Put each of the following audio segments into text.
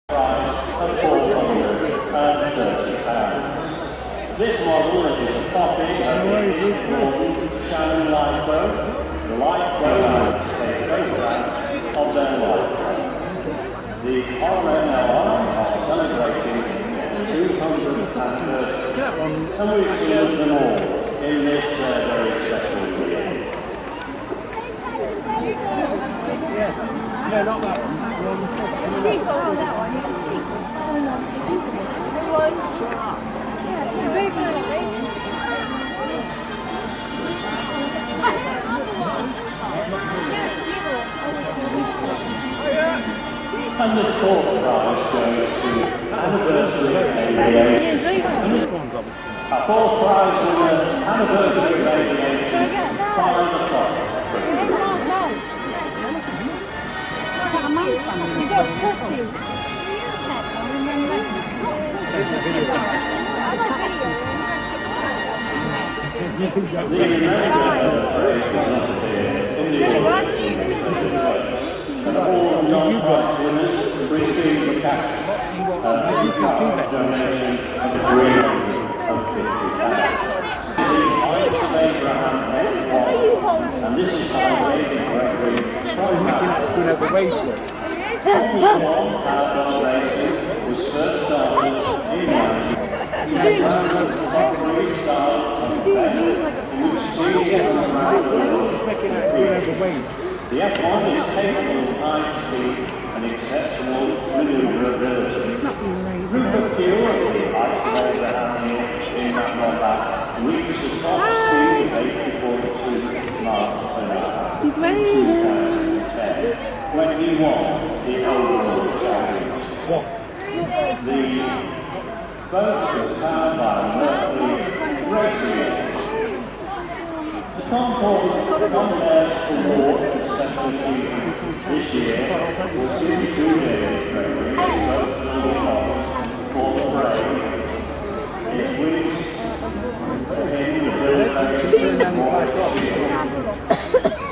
This model is a copy of the Shannon lifeboat. The lifeboat has a photograph of their lifeboat. The RNLR are celebrating 200th anniversary, and we've seen them all in this very special year. Yeah, not that one. And the fourth prize goes to Anniversary Aviation. Our fourth prize winner, Anniversary Aviation, 5 o'clock. It's like a man's family. You've got pussy. And all non-prize winners receive the cash donation of and this is how David Gregory only one donation was first started in the F1 is capable of high speed and exceptional maneuverability. Rupert Pugh of the Illuminated in Matlock reached the top speed of 84 miles per hour in 2010 when he won the overall championship. The boat was powered by Matlock racing. The Concord Award for Special Season this year was given to David Gregory, for the brave. It wins for him the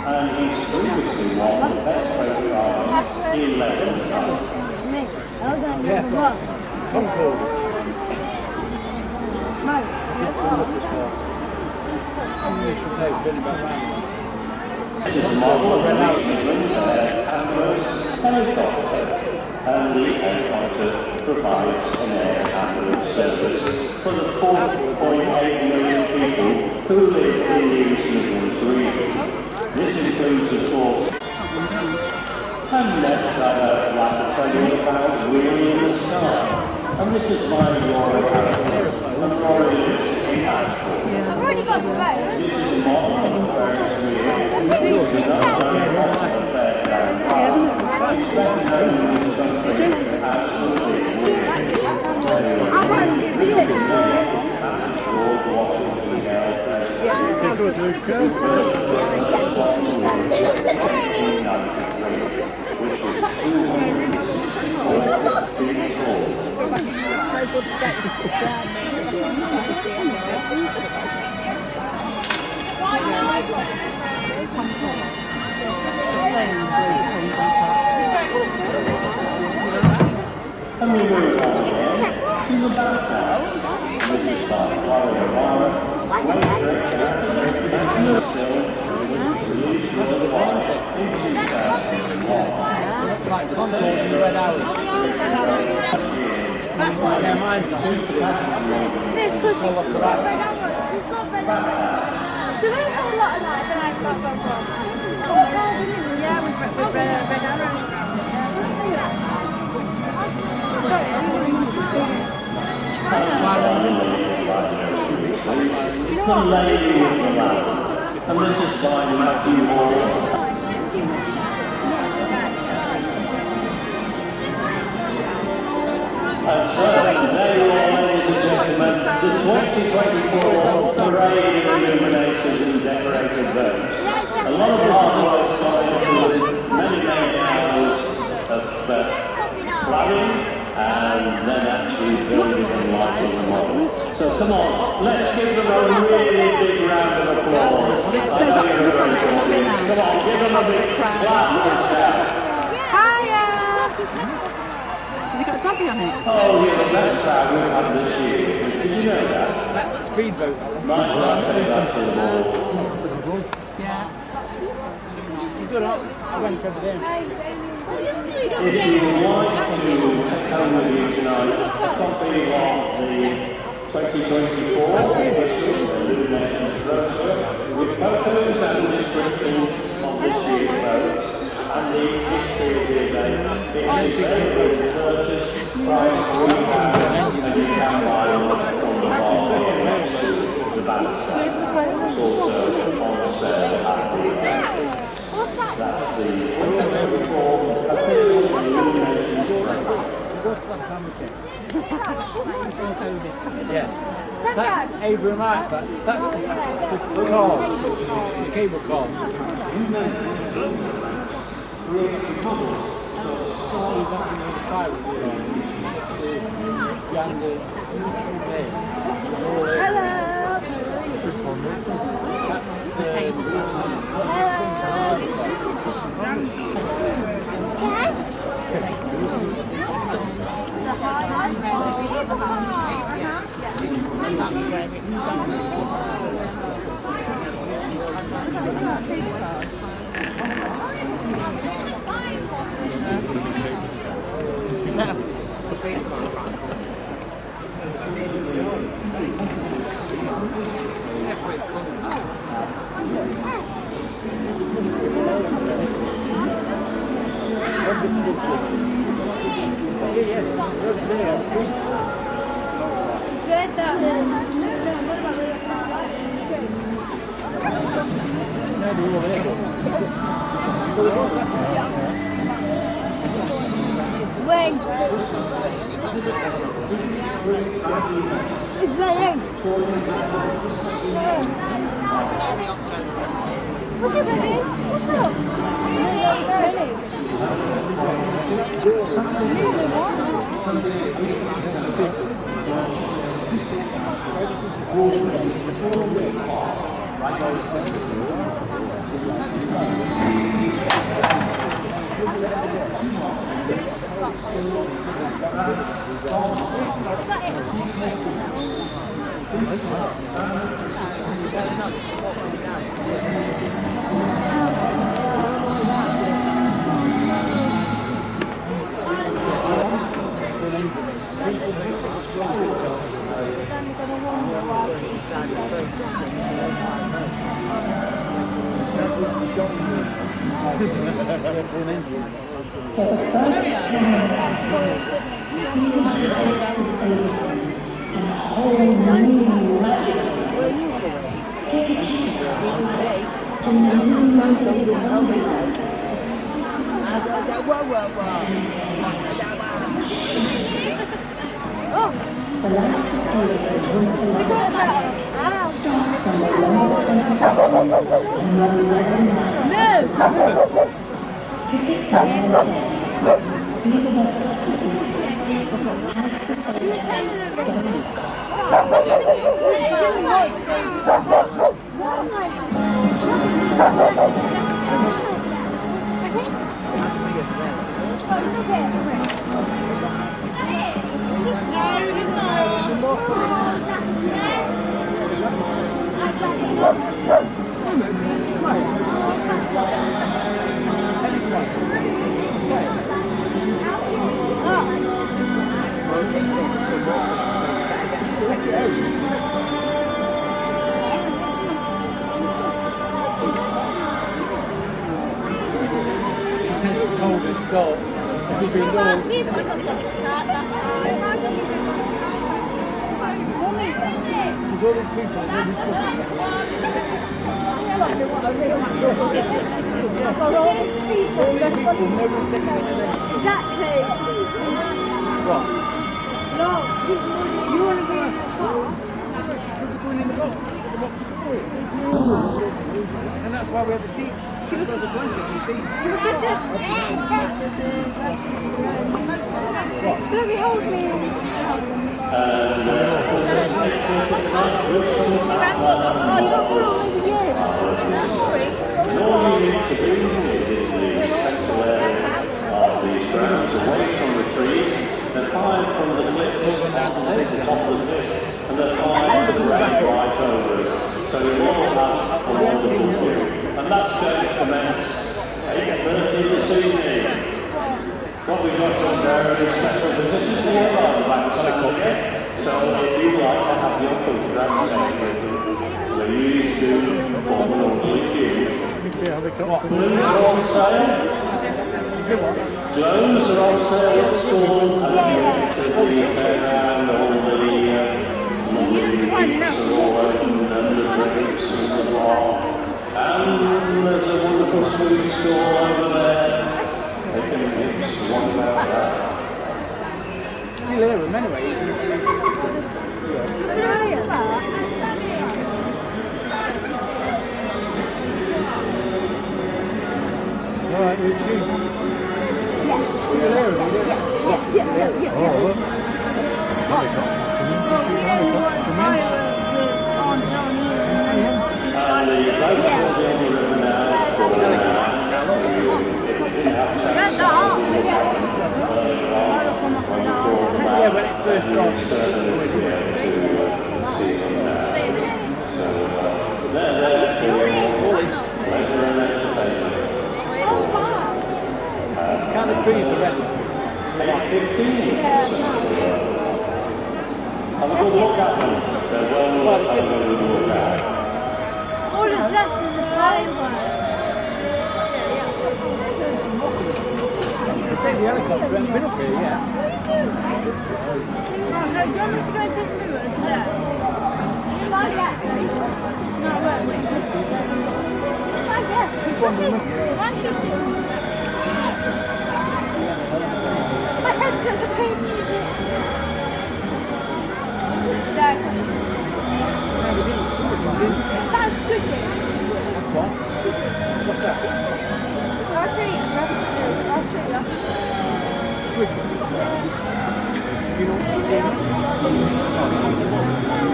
and he's previously won the best photograph 11 times. Yeah, Concord. This is a model of Illuminations helicopter, and the helicopter provides an air ambulance service for the 4.8 million people who live in the East Midlands region. This includes, of course, and let's tell you about Wheeling in the Sky. And this is my Laura character, and Laura lives in Ashford. I've already got the vote. This is a model of the first wheel. And we move on again to the background. This is by Florida Mara, Like Concord in the Red Hours. Yeah, mine's not. This because it's got red hours. Do they have a lot of lights and I've got one? This is called yeah, with red arrows. The Lady of the Land, and this is by Matthew Hall. And so, there you are, ladies and gentlemen, the 2024 Parade of Illuminated and Decorated Boats. A lot of hard work started many hours of planning and then actually building and lighting the model. So come on, let's give them a really big round of applause. Come on, give them a big clap and shout. Hiya! Has he got a doggy on it? Oh, yeah, the best crowd we've had this year. Did you know that? That's a speedboat. Might as well take that to the ball. That's a good one. Yeah. He's good, huh? I went over there. If you would like to take home with you tonight a copy of the 2024 Illuminations brochure with photos and descriptions of this year's boat and the history of the event, it is available purchase price £3 and you can buy one from the bar here next to the bandstand. It's also on sale at the event. That's the 2024 official Illuminations brochure. What's that sandwich? Yes. That's Abraham Heights. That's the cars. The cable cars. Hello. This one. That's When? It's raining. What's up, baby? What's up? And that's why we have a seat. Give us a blanket and a seat. Let me hold me. Oh, you got one over here. All you need to do is in the central area of these grounds, away from the trees, we've got some very special visitors here on the backside again. So if you'd like to have your photographs taken, please do form an orderly queue. Balloons are on sale. Clothes are on sale at school, and if you enter the fairground, all the lovely gifts are all open, and the drinks and the bar. And there's a wonderful sweet store over there. They can mix one about that. You'll hear them anyway. Alright, you'll hear them, Yeah. Oh, look. Helicopters coming. You see helicopters coming. And the boats will be on the river now. Yeah, when it first started. Count the trees are ready. 8:15. Have a good look at them. They're well looked at. All that's left is a flying one. They say the helicopter hasn't been up here yet. No, do you want me to go to the river? Is there? Not yet. No, wait. Not yet. Once you see. My head says a pink music. That's squiggly. That's what? What's that? I'll show you. I'll show you. Squidward. Do you know what Squidward is?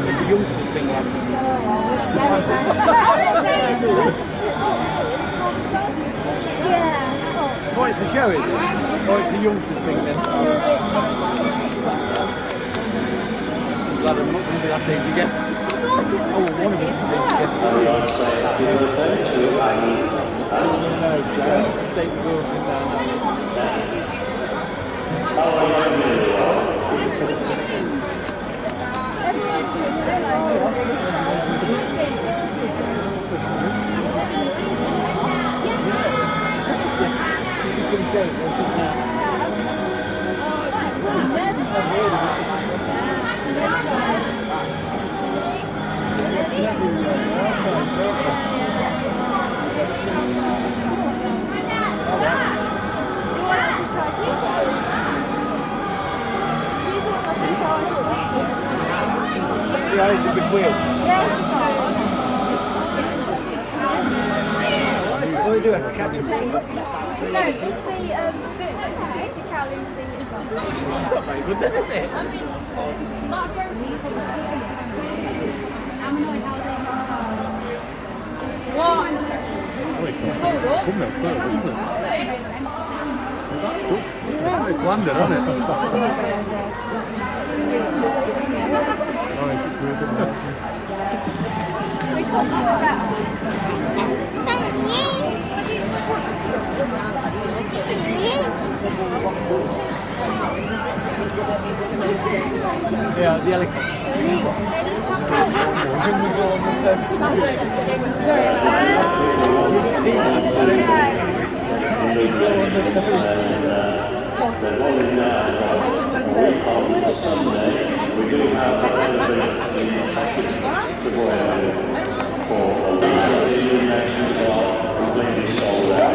It's a youngster thing, like. Yeah. Oh, it's a show, is it? Oh, it's a youngster thing then. I'm glad I'm not going to be that age again. I thought it was Oh, one of them is age again. I'd like to say happy birthday to Annie. No, say the girl thing now. How are you doing? She's going to go, just now. Yeah, it's a big wheel. All they do have to catch them. No, it's the challenge thing. It's not very good then, is it? Come now, first, isn't it? It's landed, hasn't it? Oh, it's good, isn't it? Which one's better? Yeah, the helicopter. Sunday, we do have everything in to wear for the Illuminations are completely sold out.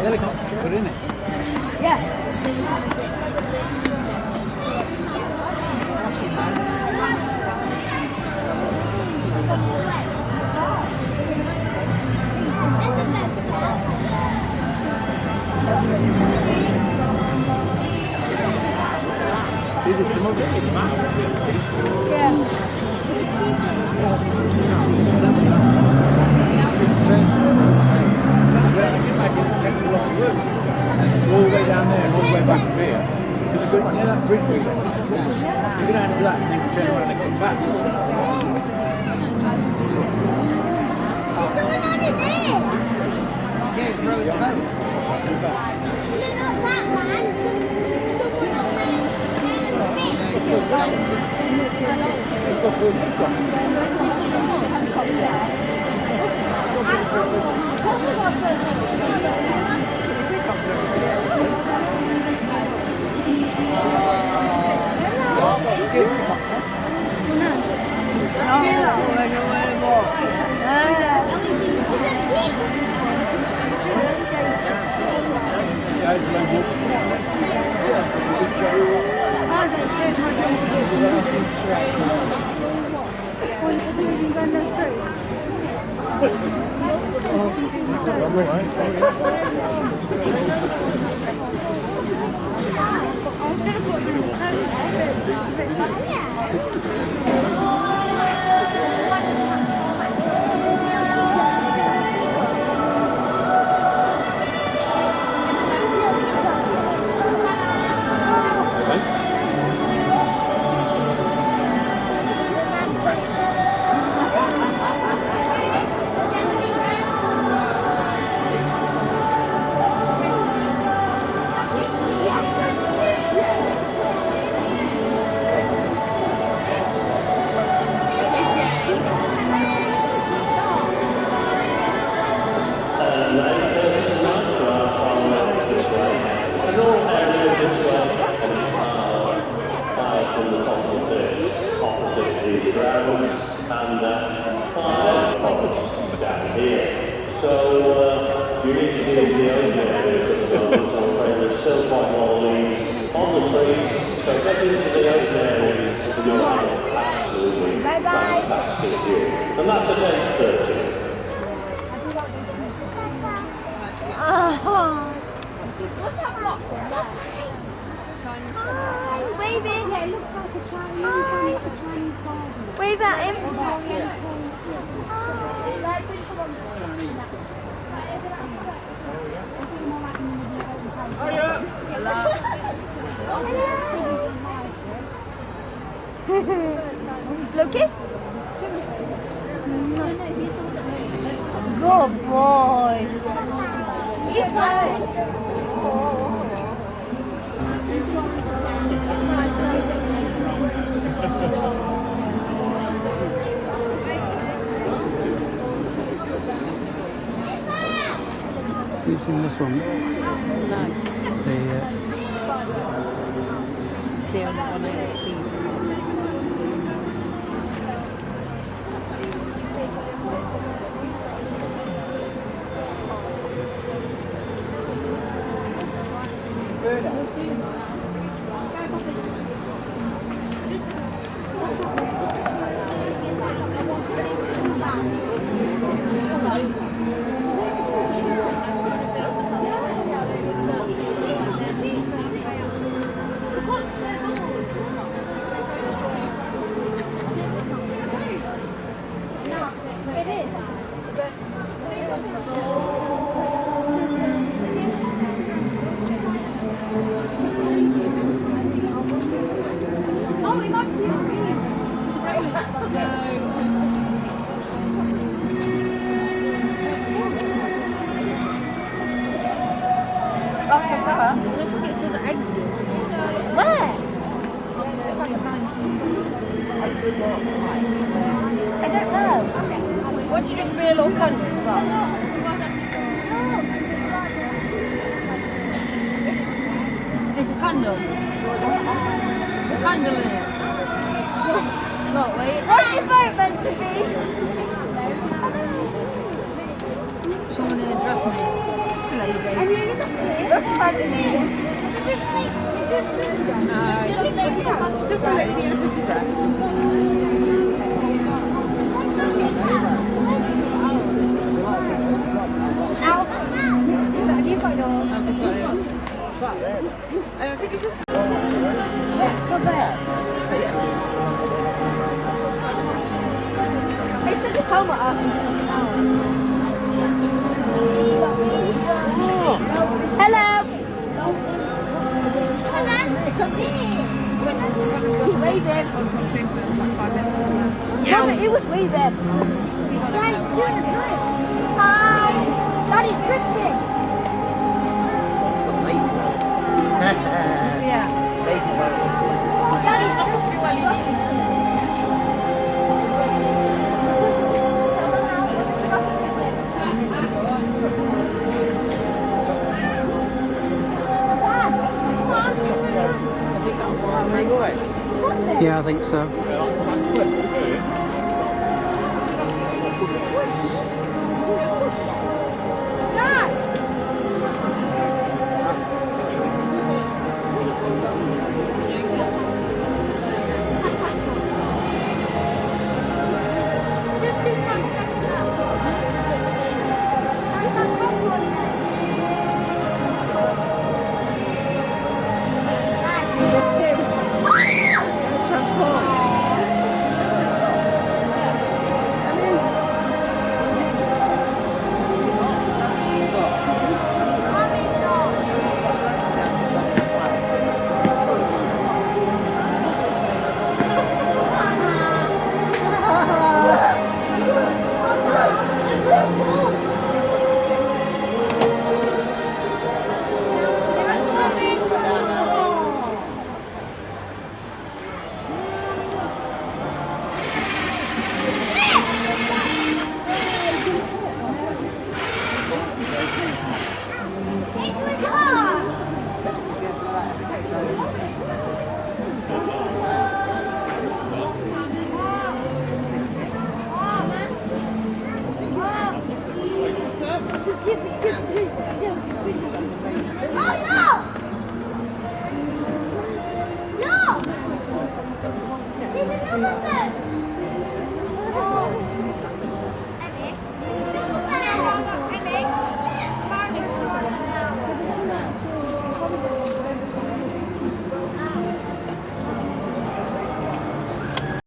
Helicopter's good, isn't it? Yeah. See, there's some other things. Yeah. That's You go down to that and then turn around and come back. There's someone on it there. Yeah, throw it back. Come back. No, not that one. Someone on my Let's go for a helicopter. You need to be in the open areas at the moment, I'm afraid there's still quite a lot of leaves on the trees, so get into the open areas and you'll have an absolutely fantastic view. And that's at 8:30. What's that rock? Waving. Yeah, it looks like a Chinese garden. Wave at him. Lucas? Good boy. You've seen this one? No. See on that one, I see. Where? I don't know. Why don't you just be a little cunt? There's a candle. A candle in it. Look, wait. What's your boat meant to be? Someone in the dress me. Have you looked at it? What's the boat in it? Have you got yours? I think you just... Yeah, go back. He took his helmet off. Hello. Hello. It's up there. He's waving. No, but he was waving. Yeah, he's doing a trick. Hi. Daddy tripped it. Yeah. Daddy tripped Yeah, I think so.